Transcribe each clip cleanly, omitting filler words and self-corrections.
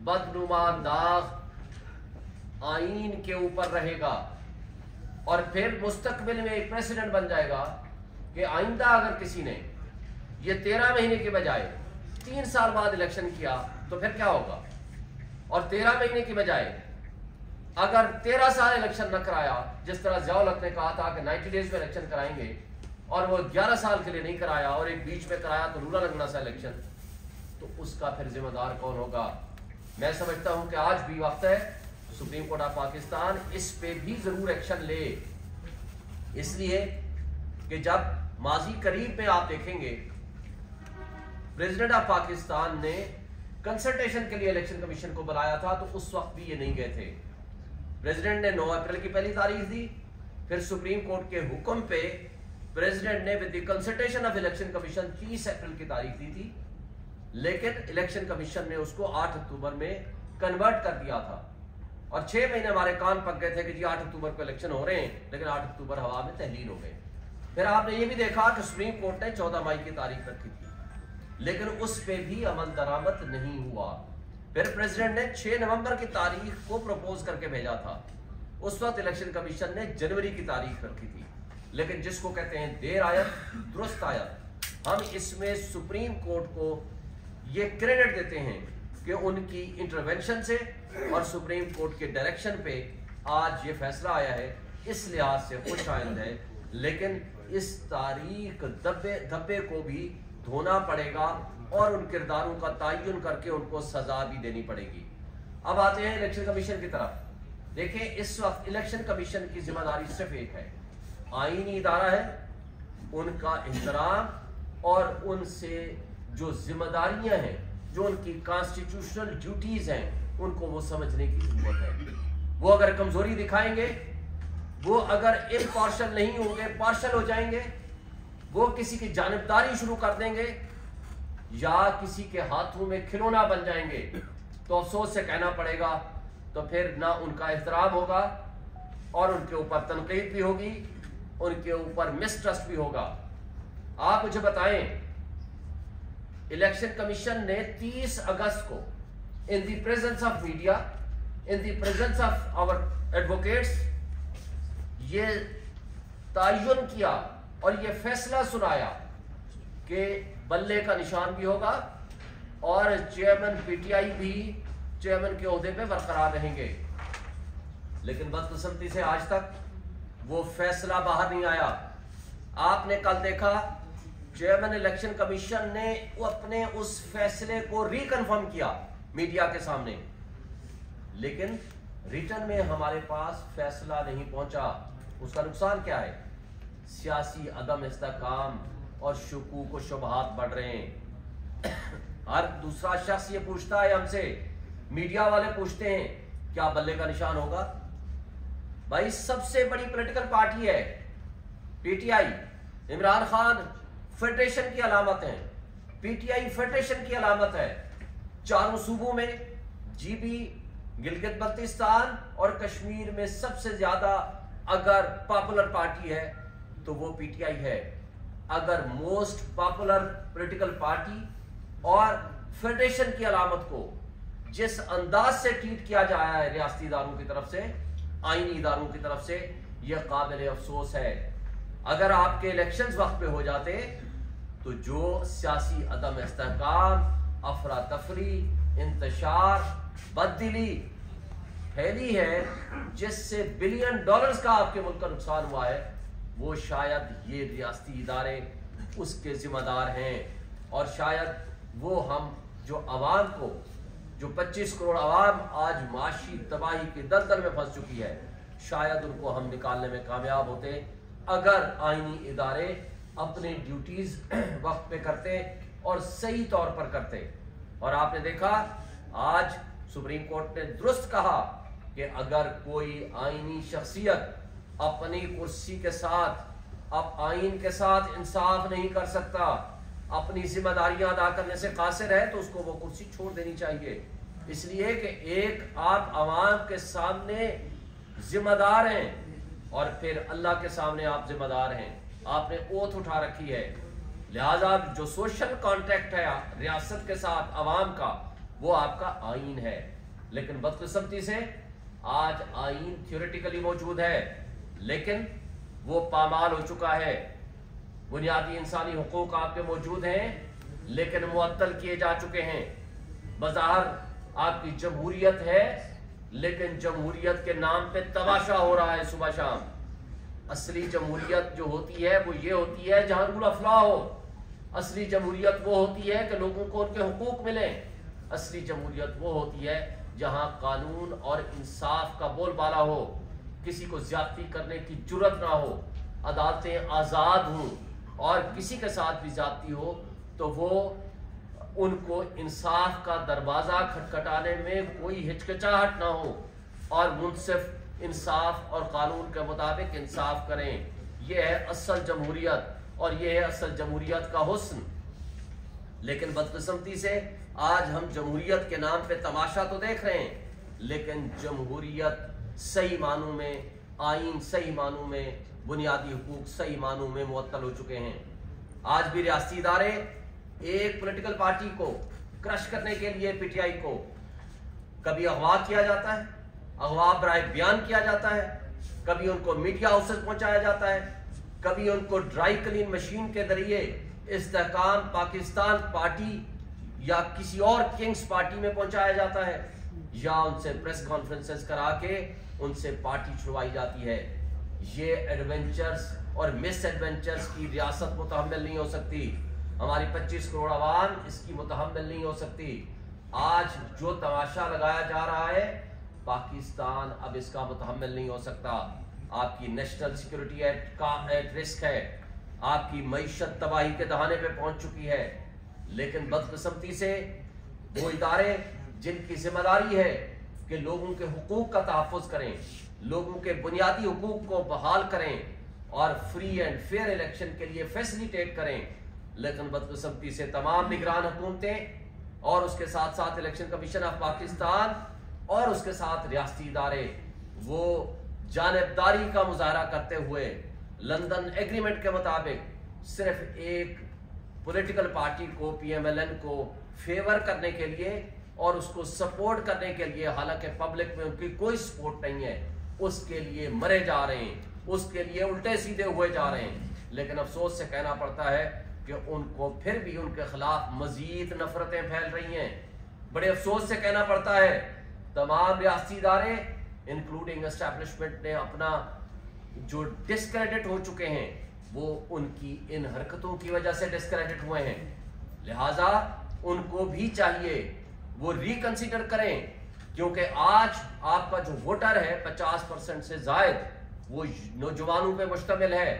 बदनुमा दाग आईन के ऊपर रहेगा और फिर मुस्तकबिल में एक प्रेसिडेंट बन जाएगा कि आइंदा अगर किसी ने ये 13 महीने के बजाय 3 साल बाद इलेक्शन किया तो फिर क्या होगा, और 13 महीने की बजाय अगर 13 साल इलेक्शन न कराया, जिस तरह ज़ियाउल हक ने कहा था कि 90 डेज में इलेक्शन कराएंगे और वो 11 साल के लिए नहीं कराया और एक बीच में कराया तो रूला लगना सा इलेक्शन, तो उसका फिर जिम्मेदार कौन होगा। मैं समझता हूं कि आज भी वक्त है सुप्रीम कोर्ट ऑफ पाकिस्तान इस पे भी जरूर एक्शन ले, इसलिए कि जब माजी करीब में आप देखेंगे प्रेसिडेंट ऑफ पाकिस्तान ने कंसल्टेशन के लिए इलेक्शन कमीशन को बुलाया था तो उस वक्त भी ये नहीं गए थे। प्रेसिडेंट ने 9 अप्रैल की पहली तारीख दी, फिर सुप्रीम कोर्ट के हुक्म पे प्रेसिडेंट ने with the consultation of election commission 30 अप्रैल की तारीख दी थी, लेकिन इलेक्शन कमीशन ने उसको 8 अक्टूबर में कन्वर्ट कर दिया था और 6 महीने हमारे कान पक गए थे कि जी 8 अक्टूबर को इलेक्शन हो रहे हैं, लेकिन 8 अक्टूबर हवा में तहलील हो गए। फिर आपने ये भी देखा कि सुप्रीम कोर्ट ने 14 मई की तारीख रखी थी, लेकिन उस पे भी अमल दरामद नहीं हुआ। फिर प्रेसिडेंट ने 6 नवंबर की तारीख को प्रपोज करके भेजा था, उस वक्त इलेक्शन कमीशन ने जनवरी की तारीख रखी थी, लेकिन जिसको कहते हैं देर आयत दुरुस्त आयत। हम इसमें सुप्रीम कोर्ट को ये क्रेडिट देते हैं कि उनकी इंटरवेंशन से और सुप्रीम कोर्ट के डायरेक्शन पे आज ये फैसला आया है, इस लिहाज से खुश आइंद है, लेकिन इस तारीख धब्बे को भी धोना पड़ेगा और उन किरदारों का तयन करके उनको सजा भी देनी पड़ेगी। अब आते हैं इलेक्शन कमीशन की तरफ। देखिए, इस वक्त इलेक्शन कमीशन की जिम्मेदारी सिर्फ एक है, आईनी इदारा है, उनका एहतराम और उनसे जो जिम्मेदारियां हैं, जो उनकी कॉन्स्टिट्यूशनल ड्यूटीज हैं, उनको वो समझने की जरूरत है। वो अगर कमजोरी दिखाएंगे, वो अगर इम्पार्शल नहीं होंगे, पार्शल हो जाएंगे, वो किसी की जानिबदारी शुरू कर देंगे या किसी के हाथों में खिलौना बन जाएंगे, तो अफसोस से कहना पड़ेगा तो फिर ना उनका एहतराम होगा और उनके ऊपर तनकीद भी होगी, उनके ऊपर मिसट्रस्ट भी होगा। आप मुझे बताएं, इलेक्शन कमीशन ने 30 अगस्त को in the presence of media, in the presence of our advocates ये तयन किया और ये फैसला सुनाया कि बल्ले का निशान भी होगा और चेयरमैन पीटीआई भी चेयरमैन के ओहदे पे बरकरार रहेंगे, लेकिन बदकिस्मती से आज तक वो फैसला बाहर नहीं आया। आपने कल देखा चेयरमैन इलेक्शन कमीशन ने अपने उस फैसले को रिकन्फर्म किया मीडिया के सामने, लेकिन रिटर्न में हमारे पास फैसला नहीं पहुंचा। उसका नुकसान क्या है? सियासी अदम इस्तेकाम और शुकूक व शुबहात बढ़ रहे हैं। हर दूसरा शख्स ये पूछता है हमसे, मीडिया वाले पूछते हैं क्या बल्ले का निशान होगा? भाई, सबसे बड़ी पॉलिटिकल पार्टी है पीटीआई, इमरान खान फेडरेशन की अलामत है, पीटीआई फेडरेशन की अलामत है। चारों सूबों में जीबी, गिलगित बल्तिस्तान और कश्मीर में सबसे ज्यादा अगर पॉपुलर पार्टी है तो वो पीटीआई है। अगर मोस्ट पॉपुलर पॉलिटिकल पार्टी और फेडरेशन की अलामत को जिस अंदाज से ट्रीट किया जाया है रियासती इदारों की तरफ से, आईनी इदारों की तरफ से, यह काबिल अफसोस है। अगर आपके इलेक्शंस वक्त पे हो जाते तो जो सियासी अदम इस्तेहकाम, अफरा तफरी, इंतशार, बददिली फैली है जिससे $बिलियन का आपके मुल्क का नुकसान हुआ है, वो शायद ये रियासती इदारे उसके जिम्मेदार हैं। और शायद वो हम जो आवाम को, जो 25 करोड़ आवाम आज माशी तबाही की दलदल में फंस चुकी है, शायद उनको हम निकालने में कामयाब होते अगर आईनी इदारे अपने ड्यूटीज वक्त पे करते और सही तौर पर करते। और आपने देखा आज सुप्रीम कोर्ट ने दुरुस्त कहा कि अगर कोई आईनी शख्सियत अपनी कुर्सी के साथ, अब आइन के साथ इंसाफ नहीं कर सकता, अपनी जिम्मेदारियां अदा करने से कासिर है, तो उसको वो कुर्सी छोड़ देनी चाहिए। इसलिए कि एक आप आवाम के सामने जिम्मेदार हैं और फिर अल्लाह के सामने आप जिम्मेदार हैं, आपने ओथ उठा रखी है। लिहाजा जो सोशल कॉन्ट्रैक्ट है रियासत के साथ आवाम का, वो आपका आईन है। लेकिन बदकिस्मती से आज आईन थ्योरेटिकली मौजूद है, लेकिन वो पामाल हो चुका है। बुनियादी इंसानी हुकूक आपके मौजूद हैं, लेकिन मुअत्तल किए जा चुके हैं। बज़ाहिर आपकी जमहूरियत है, लेकिन जमहूरियत के नाम पे तमाशा हो रहा है सुबह शाम। असली जमहूरियत जो होती है वो ये होती है जहां रूल ऑफ लॉ हो। असली जमहूरियत वो होती है कि लोगों को उनके हुकूक मिले। असली जमहूरियत वो होती है जहां कानून और इंसाफ का बोलबाला हो, किसी को ज्यादती करने की जुर्रत ना हो, अदालतें आज़ाद हों, और किसी के साथ भी ज्यादती हो तो वो उनको इंसाफ का दरवाज़ा खटखटाने में कोई हिचकिचाहट ना हो, और मुनसिफ इंसाफ और कानून के मुताबिक इंसाफ करें। यह है असल जमहूरियत, और यह है असल जमहूरियत का हुस्न। लेकिन बदकिस्मती से आज हम जमहूरियत के नाम पे तमाशा तो देख रहे हैं, लेकिन जमहूरियत सही मानों में, आईन सही मानों में, बुनियादी हुकूक सही मानों में मुअत्तल हो चुके हैं। आज भी रियासती इदारे एक पॉलिटिकल पार्टी को क्रश करने के लिए पीटीआई को कभी अगवा किया जाता है, अगवा बराए बयान किया जाता है, कभी उनको मीडिया हाउसेस पहुंचाया जाता है, कभी उनको ड्राई क्लीन मशीन के जरिए इस्तेहकाम पाकिस्तान पार्टी या किसी और किंग्स पार्टी में पहुंचाया जाता है, या उनसे प्रेस कॉन्फ्रेंसेस करा के उनसे पार्टी छुड़वाई जाती है। ये एडवेंचर्स और मिस एडवेंचर्स की रियासत मुतहम्मिल नहीं हो सकती। हमारी 25 करोड़ आवाम इसकी मुतहम्मिल नहीं हो सकती। आज जो तमाशा लगाया जा रहा है, पाकिस्तान अब इसका मुतहम्मिल नहीं हो सकता। आपकी नेशनल सिक्योरिटी एट रिस्क है, आपकी मईशत तबाही के दहाने पे पहुंच चुकी है। लेकिन बदकिस्मती से वो इदारे जिनकी जिम्मेदारी है कि लोगों के हुकूक का तहफ़्फ़ुज़ करें, लोगों के बुनियादी हुकूक को बहाल करें और फ्री एंड फेयर इलेक्शन के लिए फैसिलिटेट करें, लेकिन बदकिस्मती से तमाम निगरान हुकूमतें और उसके साथ साथ इलेक्शन कमीशन ऑफ पाकिस्तान और उसके साथ रियासती इदारे वो जानिबदारी का मुजाहरा करते हुए लंदन एग्रीमेंट के मुताबिक सिर्फ एक पॉलिटिकल पार्टी को, PMLN को फेवर करने के लिए और उसको सपोर्ट करने के लिए, हालांकि पब्लिक में उनकी कोई सपोर्ट नहीं है, उसके लिए मरे जा रहे हैं, उसके लिए उल्टे सीधे हुए जा रहे हैं। लेकिन अफसोस से कहना पड़ता है कि उनको फिर भी उनके खिलाफ मजीद नफरतें फैल रही हैं। बड़े अफसोस से कहना पड़ता है तमाम रियासती इदारे इंक्लूडिंग एस्टैब्लिशमेंट ने अपना जो डिस्क्रेडिट हो चुके हैं वो उनकी इन हरकतों की वजह से डिस्क्रेडिट हुए हैं। लिहाजा उनको भी चाहिए वो रिकंसिडर करें, क्योंकि आज आपका जो वोटर है 50% से जायद वो नौजवानों पे मुश्तमिल है,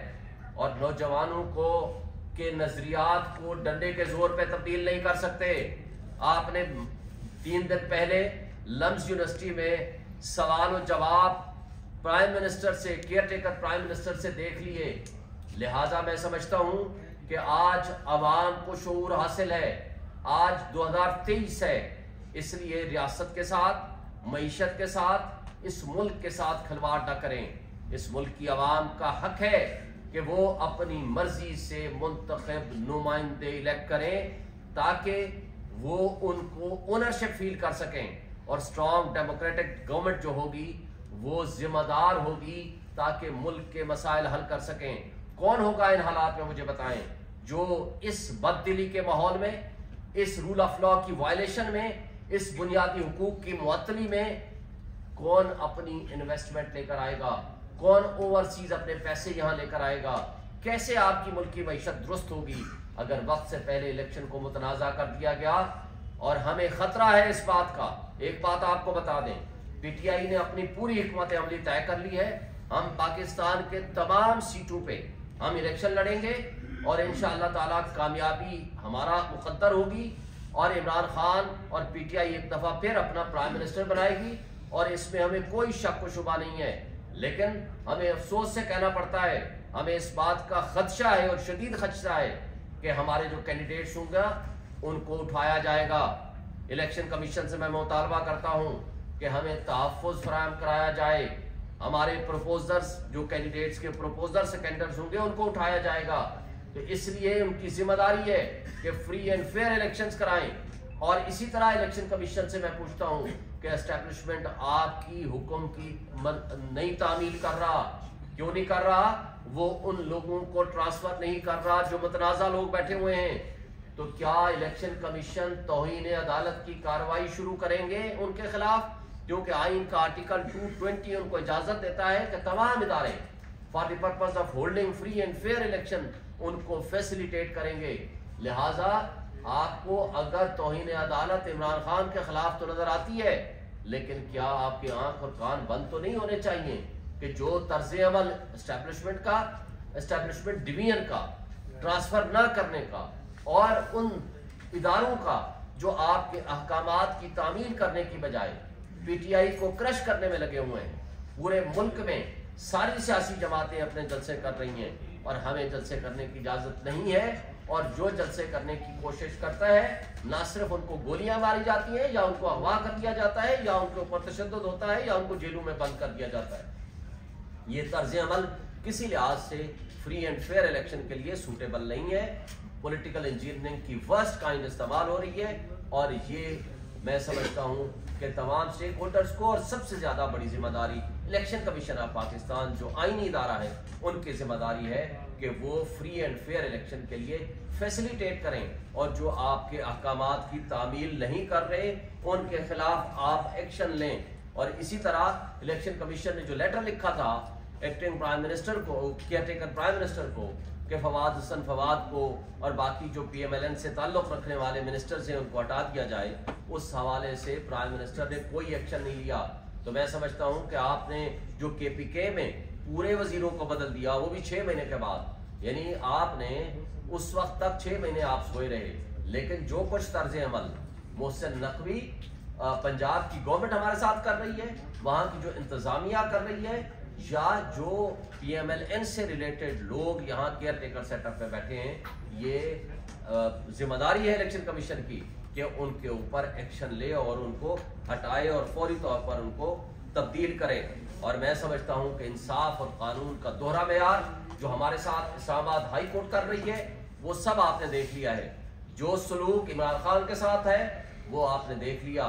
और नौजवानों को के नजरियात को डंडे के जोर पे तब्दील नहीं कर सकते। आपने 3 दिन पहले लम्स यूनिवर्सिटी में सवाल और जवाब प्राइम मिनिस्टर से, केयर टेकर प्राइम मिनिस्टर से देख लिए। लिहाजा मैं समझता हूं कि आज अवाम को शऊर हासिल है। आज 2023 है, इसलिए रियासत के साथ, मईशत के साथ, इस मुल्क के साथ खिलवाड़ न करें। इस मुल्क की आवाम का हक है कि वो अपनी मर्जी से मुंतखब नुमाइंदे इलेक्ट करें, ताकि वो उनको ओनरशिप फील कर सकें, और स्ट्रॉन्ग डेमोक्रेटिक गवर्नमेंट जो होगी वो जिम्मेदार होगी ताकि मुल्क के मसाइल हल कर सकें। कौन होगा इन हालात में, मुझे बताएं, जो इस बददिली के माहौल में, इस रूल ऑफ लॉ की वायलेशन में, इस बुनियादी हुकूक की मुअत्तली में कौन अपनी इन्वेस्टमेंट लेकर आएगा, कौन ओवरसीज अपने पैसे यहाँ लेकर आएगा, कैसे आपकी मुल्क की मईशत दुरुस्त होगी अगर वक्त से पहले इलेक्शन को मुतनाज़ा कर दिया गया। और हमें खतरा है इस बात का। एक बात आपको बता दें, पीटीआई ने अपनी पूरी हिकमत अमली तय कर ली है। हम पाकिस्तान के तमाम सीटों पे हम इलेक्शन लड़ेंगे और इंशाअल्लाह ताला कामयाबी हमारा मुकद्दर होगी, और इमरान खान और पीटीआई एक दफ़ा फिर अपना प्राइम मिनिस्टर बनाएगी, और इसमें हमें कोई शक व शुबा नहीं है। लेकिन हमें अफसोस से कहना पड़ता है, हमें इस बात का खदशा है और शदीद खदशा है कि हमारे जो कैंडिडेट्स होंगे उनको उठाया जाएगा। इलेक्शन कमीशन से मैं मुतालबा करता हूँ कि हमें तहफ़्फ़ुज़ फराहम कराया जाए। हमारे प्रपोजर्स, जो कैंडिडेट्स के प्रपोजर्स कैंडिडेट्स होंगे उनको उठाया जाएगा। तो इसलिए उनकी जिम्मेदारी है कि फ्री एंड फेयर इलेक्शंस कराएं, और इसी तरह इलेक्शन कमीशन से मैं पूछता हूं कि एस्टेब्लिशमेंट आपकी हुक्म की नहीं तामील कर रहा, क्यों नहीं कर रहा? वो उन लोगों को ट्रांसफर नहीं कर रहा जो मुतनाज़ा लोग बैठे हुए हैं। तो क्या इलेक्शन कमीशन तौहीन अदालत की कार्रवाई शुरू करेंगे उनके खिलाफ? क्योंकि आइन का आर्टिकल 220 उनको इजाजत देता है कि तमाम इदारे for the purpose of holding free and fair election उनको फैसिलिटेट करेंगे। लिहाजा आपको अगर तौहीन अदालत इमरान खान के खिलाफ तो नजर आती है, लेकिन क्या आपकी आंख और कान बंद तो नहीं होने चाहिए कि जो तर्ज अमल एस्टेब्लिशमेंट डिवीजन का ट्रांसफर ना करने का और उन इदारों का जो आपके अहकामात की तामील करने की बजाय पीटीआई को क्रश करने में लगे हुए हैं। पूरे मुल्क में सारी सियासी जमातें अपने जलसे कर रही हैं और हमें जलसे करने की इजाजत नहीं है। और जो जलसे करने की कोशिश करता है, ना सिर्फ उनको गोलियां मारी जाती हैं या उनको अगवा कर दिया जाता है या उनके ऊपर तशद्दुद होता है या उनको जेलों में बंद कर दिया जाता है। ये तर्ज अमल किसी लिहाज से फ्री एंड फेयर इलेक्शन के लिए सूटेबल नहीं है। पॉलिटिकल इंजीनियरिंग की वर्स्ट काइंड इस्तेमाल हो रही है और ये मैं समझता हूँ कि तमाम स्टेक होल्डर्स को और सबसे ज़्यादा बड़ी जिम्मेदारी इलेक्शन कमीशन ऑफ पाकिस्तान जो आईनी इदारा है उनकी जिम्मेदारी है कि वो फ्री एंड फेयर इलेक्शन के लिए फैसिलिटेट करें और जो आपके अहकामात की तामील नहीं कर रहे उनके खिलाफ आप एक्शन लें। और इसी तरह इलेक्शन कमीशन ने जो लेटर लिखा था एक्टिंग प्राइम मिनिस्टर को, केयरटेकर प्राइम मिनिस्टर को, कि फवाद हुसैन फवाद को और बाकी जो PMLN से ताल्लुक़ रखने वाले मिनिस्टर्स हैं उनको हटा दिया जाए, उस हवाले से प्राइम मिनिस्टर ने कोई एक्शन नहीं लिया। तो मैं समझता हूँ कि आपने जो KPK में पूरे वजीरों को बदल दिया वो भी 6 महीने के बाद, यानी आपने उस वक्त तक 6 महीने आप सोए रहे, लेकिन जो कुछ तर्ज अमल मोहसिन नकवी पंजाब की गवर्नमेंट हमारे साथ कर रही है, वहाँ की जो इंतज़ामिया कर रही है या जो PMLN से रिलेटेड लोग यहाँ केयर टेकर सेटअप पे बैठे हैं, ये जिम्मेदारी है इलेक्शन कमीशन की कि उनके ऊपर एक्शन ले और उनको हटाए और फौरी तौर पर उनको तब्दील करें। और मैं समझता हूँ कि इंसाफ और कानून का दोहरा मेयार जो हमारे साथ इस्लामाबाद हाई कोर्ट कर रही है वो सब आपने देख लिया है। जो सलूक इमरान खान के साथ है वो आपने देख लिया,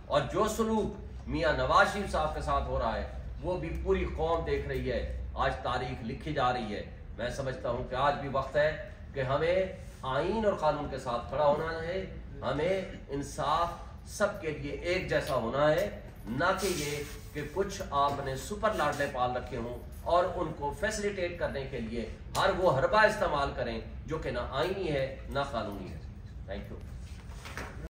और जो सलूक मियाँ नवाज शरीफ साहब के साथ हो रहा है वो भी पूरी कौम देख रही है। आज तारीख लिखी जा रही है। मैं समझता हूँ कि आज भी वक्त है कि हमें आईन और कानून के साथ खड़ा होना है, हमें इंसाफ सबके लिए एक जैसा होना है, ना कि ये कि कुछ आपने सुपर लाडले पाल रखे हों और उनको फैसिलिटेट करने के लिए हर वो हरबा इस्तेमाल करें जो कि ना आईनी है ना कानूनी है। Thank you.